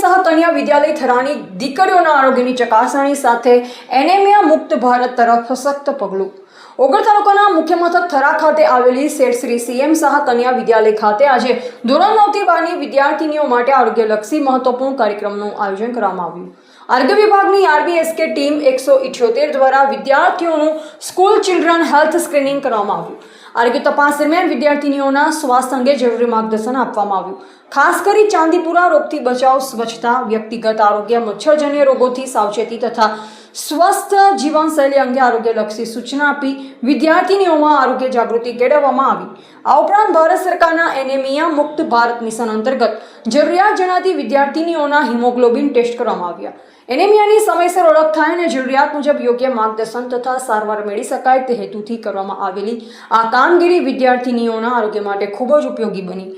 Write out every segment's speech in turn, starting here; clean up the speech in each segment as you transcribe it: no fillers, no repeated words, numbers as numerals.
શાહ કન્યા વિદ્યાલય થરાની દીકરીઓના આરોગ્યની ચકાસણી સાથે એનેમિયા મુક્ત ભારત તરફ સશક્ત પગલું. ઓગળ તાલુકાના મુખ્ય મથક થરા ખાતે આવેલી શેઠ શ્રી CM શાહ કન્યા વિદ્યાલય ખાતે આજે ધોરણ 9 થી 12ની વિદ્યાર્થીનીઓ માટે આરોગ્યલક્ષી મહત્વપૂર્ણ કાર્યક્રમનું આયોજન કરવામાં આવ્યું. આરોગ્ય વિભાગની RBSK ટીમ 178 દ્વારા વિદ્યાર્થીઓનું સ્કૂલ ચિલ્ડ્રન હેલ્થ સ્ક્રીનિંગ કરવામાં આવ્યું. આરોગ્ય તપાસ દરમિયાન વિદ્યાર્થીનીઓના સ્વાસ્થ્ય અંગે જરૂરી માર્ગદર્શન આપવામાં આવ્યું. ખાસ કરી ચાંદીપુરા રોગથી બચાવ, સ્વચ્છતા, વ્યક્તિગત આરોગ્ય, મચ્છરજન્ય રોગોથી સાવચેતી તથા સ્વસ્થ જીવનશૈલી અંગે આરોગ્યલક્ષી સૂચના આપી વિદ્યાર્થીનીઓમાં આરોગ્ય જાગૃતિ કેળવવામાં આવી. આ ઉપરાંત ભારત સરકારના એનેમિયા મુક્ત ભારત મિશન અંતર્ગત જરૂરિયાત જણાતી વિદ્યાર્થીનીઓના હિમોગ્લોબિન ટેસ્ટ કરવામાં આવ્યા. એનેમિયાની સમયસર ઓળખ થાય અને જરૂરિયાત મુજબ યોગ્ય માર્ગદર્શન તથા સારવાર મેળવી શકાય તે હેતુથી કરવામાં આવેલી આ કામગીરી વિદ્યાર્થીનીઓના આરોગ્ય માટે ખૂબ જ ઉપયોગી બની.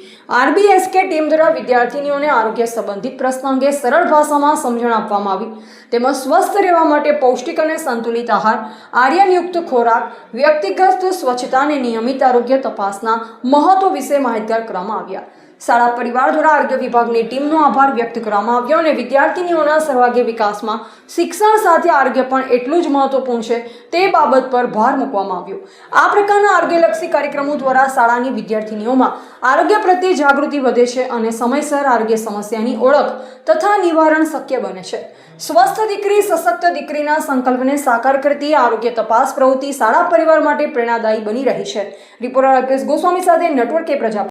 RBSK ટીમ દ્વારા વિદ્યાર્થીનીઓને આરોગ્ય સંબંધિત પ્રશ્ન અંગે સરળ ભાષામાં સમજણ આપવામાં આવી. તેમજ સ્વસ્થ રહેવા માટે પૌષ્ટિક અને સંતુલિત આહાર, આર્યનયુક્ત ખોરાક, વ્યક્તિગત સ્વચ્છતા અને નિયમિત આરોગ્ય તપાસના મહત્વ વિશે માહિતગાર કરવામાં આવ્યા. શાળા પરિવાર દ્વારા આરોગ્ય વિભાગની ટીમનો આભાર વ્યક્ત કરવામાં આવ્યો અને વિદ્યાર્થીનીઓના સર્વાંગી વિકાસમાં શિક્ષણ સાથે આરોગ્ય પણ એટલું જ મહત્વપૂર્ણ છે તે બાબત પર ભાર મૂકવામાં આવ્યો. આ પ્રકારના આરોગ્યલક્ષી કાર્યક્રમો દ્વારા શાળાની વિદ્યાર્થીનીઓમાં આરોગ્ય પ્રત્યે જાગૃતિ વધે છે અને સમયસર આરોગ્ય સમસ્યાની ઓળખ તથા નિવારણ શક્ય બને છે. સ્વસ્થ દીકરી સશક્ત દીકરીના સંકલ્પને સાકાર કરતી આરોગ્ય તપાસ પ્રવૃત્તિ શાળા પરિવાર માટે પ્રેરણાદાયી બની રહી છે. રિપોર્ટર અલ્પેશ ગોસ્વામી સાથે નેટવર્ક કે પ્રજાપતિ.